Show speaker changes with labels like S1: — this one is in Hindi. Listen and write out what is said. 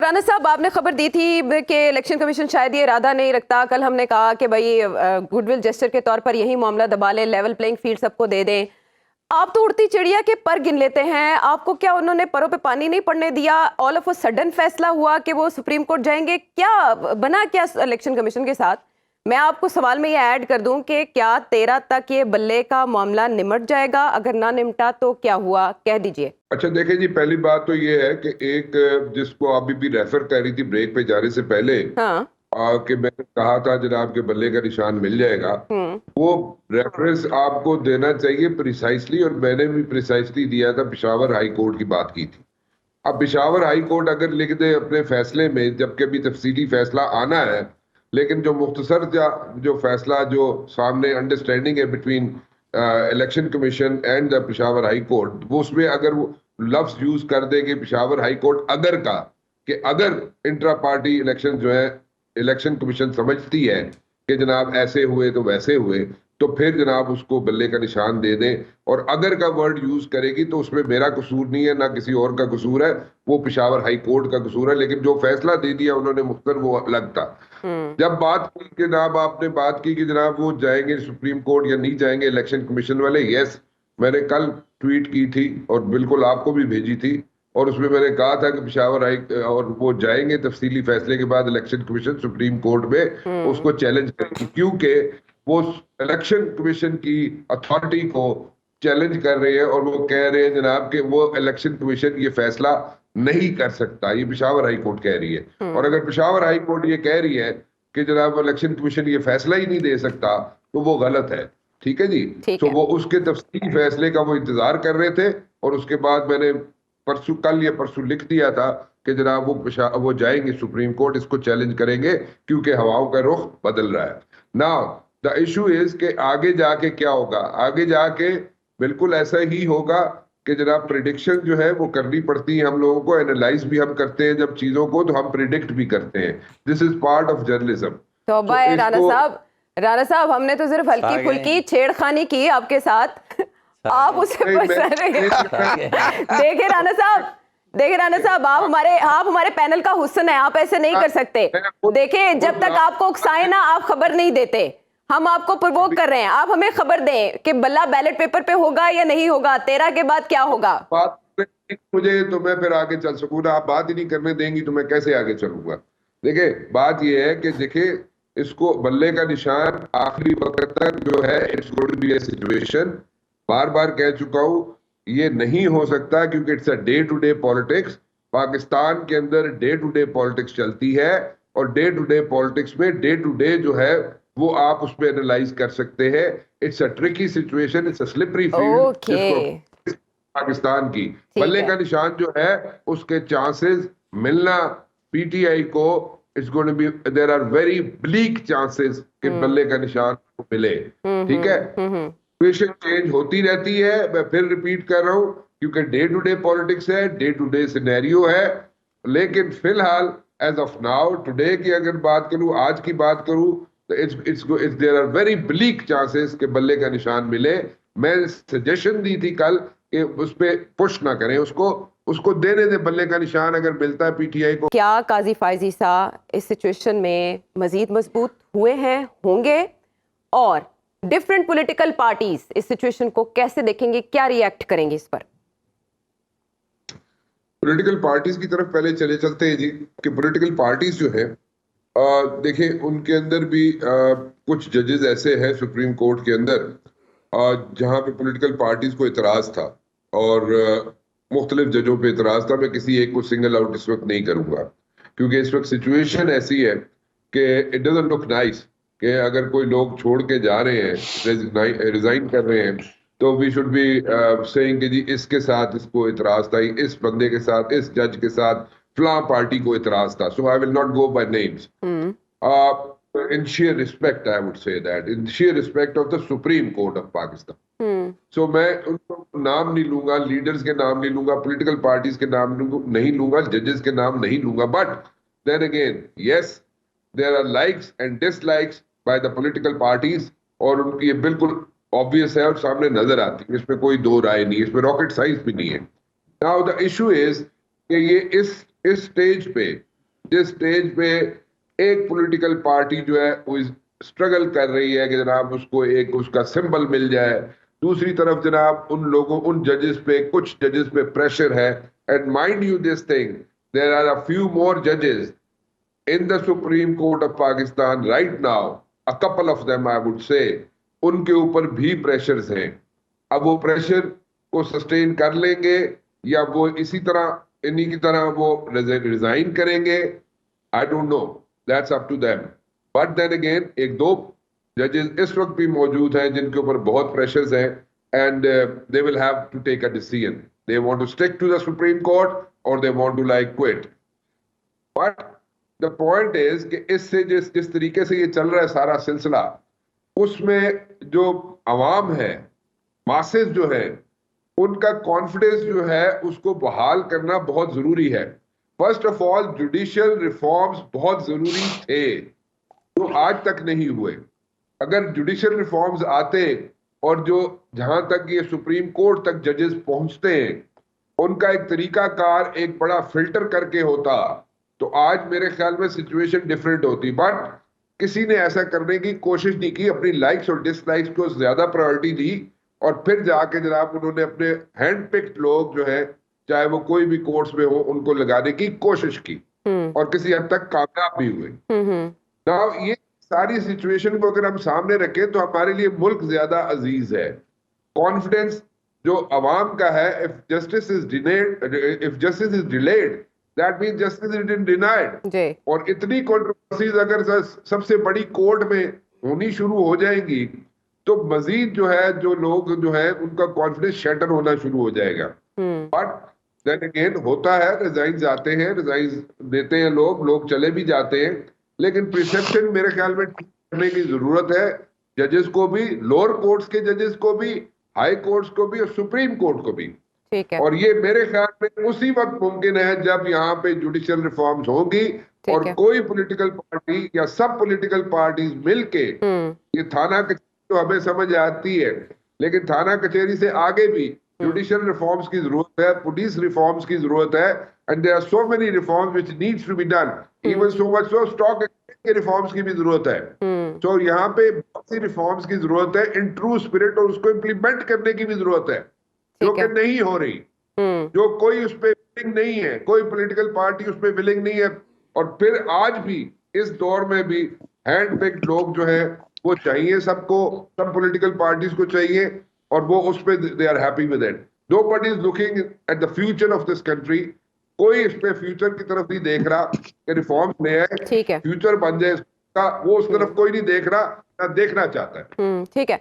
S1: राना साहब, आपने खबर दी थी कि इलेक्शन कमीशन शायद ये इरादा नहीं रखता। कल हमने कहा कि भाई गुडविल जेस्चर के तौर पर यही मामला दबा ले, लेवल प्लेइंग फील्ड सबको दे दें। आप तो उड़ती चिड़िया के पर गिन लेते हैं। आपको क्या उन्होंने परों पे पानी नहीं पड़ने दिया? ऑल ऑफ अ सडन फैसला हुआ कि वो सुप्रीम कोर्ट जाएंगे। क्या बना क्या इलेक्शन कमीशन के साथ? मैं आपको सवाल में ये ऐड कर दूं कि क्या 13 तक ये बल्ले का मामला निमट जाएगा? अगर ना निमटा तो क्या हुआ, कह दीजिए।
S2: अच्छा देखिए जी, पहली बात तो ये है कि एक जिसको अभी भी रेफर कर रही थी ब्रेक पे जाने से पहले,
S1: हाँ।
S2: कि मैंने कहा था जनाब के बल्ले का निशान मिल जाएगा, वो रेफरेंस आपको देना चाहिए प्रिसाइसली, और मैंने भी प्रिसाइसली दिया था। पेशावर हाई कोर्ट की बात की थी। अब पेशावर हाई कोर्ट अगर लिख दे अपने फैसले में, जबकि अभी तफसीली फैसला आना है, लेकिन जो मुख्तसर जो फैसला जो सामने अंडरस्टैंडिंग है between election commission and the Peshawar high court, वो उसमें अगर वो लफ्ज यूज कर दे कि पेशावर हाई कोर्ट अगर का, कि अगर इंट्रा पार्टी इलेक्शन जो है इलेक्शन कमीशन समझती है कि जनाब ऐसे हुए तो वैसे हुए, तो फिर जनाब उसको बल्ले का निशान दे दें। और अगर का वर्ड यूज करेगी तो उसमें मेरा कसूर नहीं है, ना किसी और का कसूर है, वो पेशावर हाई कोर्ट का कसूर है। लेकिन जो फैसला दे दिया उन्होंने मुख्तर, वो अलग था। जब बात की कि जनाब आपने बात की कि जनाब वो जाएंगे सुप्रीम कोर्ट या नहीं जाएंगे इलेक्शन कमीशन वाले, यस, मैंने कल ट्वीट की थी और बिल्कुल आपको भी भेजी थी, और उसमें मैंने कहा था कि पेशावर हाई और वो जाएंगे तफसीली फैसले के बाद इलेक्शन कमीशन सुप्रीम कोर्ट में उसको चैलेंज करेंगे, क्योंकि वो इलेक्शन कमीशन की अथॉरिटी को चैलेंज कर रहे हैं और वो कह रहे हैं जनाब कि वो इलेक्शन कमीशन ये फैसला नहीं कर सकता। ये पेशावर हाई कोर्ट कह रही है। और अगर पेशावर हाई कोर्ट ये कह रही है कि जनाब इलेक्शन कमीशन ये फैसला ही नहीं दे सकता, तो वो गलत है। ठीक है जी। तो वो उसके तफसीली फैसले का वो इंतजार कर रहे थे, और उसके बाद मैंने परसों, कल या परसों लिख दिया था कि जनाब वो जाएंगे सुप्रीम कोर्ट, इसको चैलेंज करेंगे क्योंकि हवाओं का रुख बदल रहा है। नाउ द इशू इज कि आगे जाके क्या होगा। आगे जाके बिल्कुल ऐसा ही होगा कि जनाब प्रिडिक्शन जो है वो करनी पड़ती है हम लोगों को, एनालाइज भी हम करते हैं जब चीजों को, तो हम प्रिडिक्ट भी करते हैं। This is part of journalism.
S1: तो भाई राना साहब, हमने तो सिर्फ हल्की फुल्की छेड़खानी की आपके साथ, आप उसे देखिए राना साहब, आप हमारे पैनल का हुस्न है, आप ऐसे नहीं कर सकते। देखिए, जब तक आपको उकसाए ना, आप खबर नहीं देते। हम आपको प्रोवोक कर रहे हैं, आप हमें खबर दें कि बल्ला बैलेट पेपर पे होगा या नहीं होगा, 13 के बाद क्या होगा।
S2: बात मुझे तो मैं फिर आगे चल सकूँ ना, आप बात ही नहीं करने देंगी तो मैं कैसे आगे चलूंगा। देखिए बात यह है कि देखिए इसको बल्ले का निशान आखिरी वक्त तक जो है, it's going to be a situation, बार बार कह चुका हूं, ये नहीं हो सकता क्योंकि it's a day to day politics. Pakistan के अंदर डे टू डे पॉलिटिक्स चलती है, और डे टू डे पॉलिटिक्स में डे टू डे जो है वो आप उसमें एनालाइज कर सकते हैं। It's a tricky situation, it's a slippery field Pakistan की। बल्ले का निशान जो है उसके चांसेस मिलना पीटीआई को, it's going to be, there are very bleak chances कि बल्ले का निशान मिले। ठीक है, सिचुएशन चेंज होती रहती है, मैं फिर रिपीट कर रहा हूं, क्योंकि डे टू डे पॉलिटिक्स है, डे टू डे सिनेरियो है। लेकिन फिलहाल एज ऑफ नाउ टुडे की अगर बात करूं, आज की बात करूं, तो it's there are very bleak chances कि बल्ले का निशान मिले। मैं सजेशन दी थी कल कि उस पे पुश ना करें, उसको देने दे बल्ले का निशान अगर मिलता है पीटीआई को।
S1: क्या काजी फायज ईसा इस सिचुएशन में मजीद मजबूत हुए हैं, होंगे? और डिफरेंट पॉलिटिकल पार्टीज इस सिचुएशन को कैसे देखेंगे, क्या रिएक्ट करेंगे इस पर?
S2: पॉलिटिकल पार्टीज की तरफ पहले चले चलते हैं जी, कि पॉलिटिकल पार्टीज जो है, देखिए उनके अंदर भी कुछ जजेस ऐसे हैं सुप्रीम कोर्ट के अंदर जहां पे पॉलिटिकल पार्टीज को इतराज था, और मुख्तलिफ जजों पे इतराज था। मैं किसी एक को सिंगल आउट इस वक्त नहीं करूंगा, क्योंकि इस वक्त सिचुएशन ऐसी है कि इट डजंट लुक नाइस कि अगर कोई लोग छोड़ के जा रहे हैं, रिजाइन कर रहे हैं, तो वी शुड बी सेइंग कि जी इसके साथ इसको इतराज था, इस बंदे के साथ, इस जज के साथ फलां पार्टी को इतराज था। So I will not go by names. In sheer respect, I would say that, in sheer respect of the Supreme Court of Pakistan. So मैं उनको नाम नहीं लूंगा, लीडर्स के नाम नहीं लूंगा, पॉलिटिकल पार्टीज के नाम नहीं लूंगा, जजेस के नाम नहीं लूंगा, but then again, yes, there are likes and dislikes by the political parties, और उनकी ये बिल्कुल ऑब्वियस है और सामने नजर आती है, इसमें कोई दो राय नहीं है, इसमें रॉकेट साइंस भी नहीं है। Now the issue is कि ये इस स्टेज पे जिस स्टेज पे एक पॉलिटिकल पार्टी जो है वो स्ट्रगल कर रही है कि जनाब उसको एक उसका सिंबल मिल जाए, दूसरी तरफ जनाब उन जजेस पे, कुछ जजेस पे प्रेशर है। And mind you this thing, there are a few more जजेस in the Supreme Court of Pakistan right now, a couple of them I would say, उनके ऊपर भी प्रेशर्स हैं। अब वो प्रेशर को सस्टेन कर लेंगे या वो इसी तरह इन्हीं की तरह वो रिजाइन करेंगे, I don't know, that's up to them. But then again एक दो जजेस इस वक्त भी मौजूद हैं जिनके ऊपर बहुत प्रेशर्स हैं, and they will have to take a decision, they want to stick to the supreme court और they want to like quit. But the point is कि इससे जिस तरीके से ये चल रहा है सारा सिलसिला, उसमें जो अवाम है, मासेस जो है, उनका कॉन्फिडेंस जो है उसको बहाल करना बहुत जरूरी है। First of all judicial reforms बहुत जरूरी थे जो आज तक नहीं हुए। अगर जुडिशियल रिफॉर्म्स आते और जो जहां तक ये सुप्रीम कोर्ट तक जजेस पहुंचते हैं उनका एक तरीकाकार एक बड़ा फिल्टर करके होता, तो आज मेरे ख्याल में सिचुएशन डिफरेंट होती। बट किसी ने ऐसा करने की कोशिश नहीं की, अपनी लाइक्स और डिसलाइक्स को ज्यादा प्रायोरिटी दी और फिर जाके जनाब उन्होंने अपने हैंड पिक्ड लोग जो है, चाहे वो कोई भी कोर्ट्स में हो, उनको लगाने की कोशिश की और किसी हद तक कामयाब भी हुए। नाउ ये सारी सिचुएशन को अगर हम सामने रखें तो हमारे लिए मुल्क ज्यादा अजीज है। कॉन्फिडेंस जो अवाम का है, if justice is delayed that mean justice is denied. और इतनी कंट्रोवर्सीज अगर सबसे बड़ी कोर्ट में होनी शुरू हो जाएंगी तो मजीद जो है जो लोग जो है उनका कॉन्फिडेंस शैटर होना शुरू हो जाएगा। बट देन अगेन होता है, रिजाइन आते हैं, रिजाइन देते हैं लोग चले भी जाते हैं, लेकिन प्रिसेप्शन मेरे ख्याल में ठीक करने की जरूरत है, जजेस को भी, लोअर कोर्ट्स के जजेस को भी, हाई कोर्ट्स को भी और सुप्रीम कोर्ट को भी।
S1: ठीक है।
S2: और ये मेरे ख्याल में उसी वक्त मुमकिन है जब यहाँ पे जुडिशियल रिफॉर्म्स होंगी और कोई पॉलिटिकल पार्टी या सब पॉलिटिकल पार्टीज मिलके, ये थाना कचेरी तो हमें समझ आती है, लेकिन थाना कचेरी से आगे भी जुडिशियल रिफॉर्म्स की जरूरत है, पुलिस रिफॉर्म्स की जरूरत है, and there are so many reforms which needs to be done, even so much so stock के रिफॉर्म्स की भी जरूरत है। तो यहाँ पे बहुत सी रिफॉर्म्स की जरूरत है इन ट्रू स्पिरिट, और उसको इम्प्लीमेंट करने की भी जरूरत है जो कि नहीं हो रही, जो कोई उस पर विलिंग नहीं है, कोई पॉलिटिकल पार्टी उस पर विलिंग नहीं है। और फिर आज भी इस दौर में भी हैंड पिक्ड लोग जो है वो चाहिए सबको, सब पॉलिटिकल पार्टीज को चाहिए, और वो उस पे they are happy with it. Nobody is looking at the future of this country, कोई इस पे फ्यूचर की तरफ नहीं देख रहा कि रिफॉर्म ले आए, फ्यूचर बन जाए इसका, वो उस तरफ कोई नहीं देख रहा, ना देखना चाहता है।
S1: ठीक है।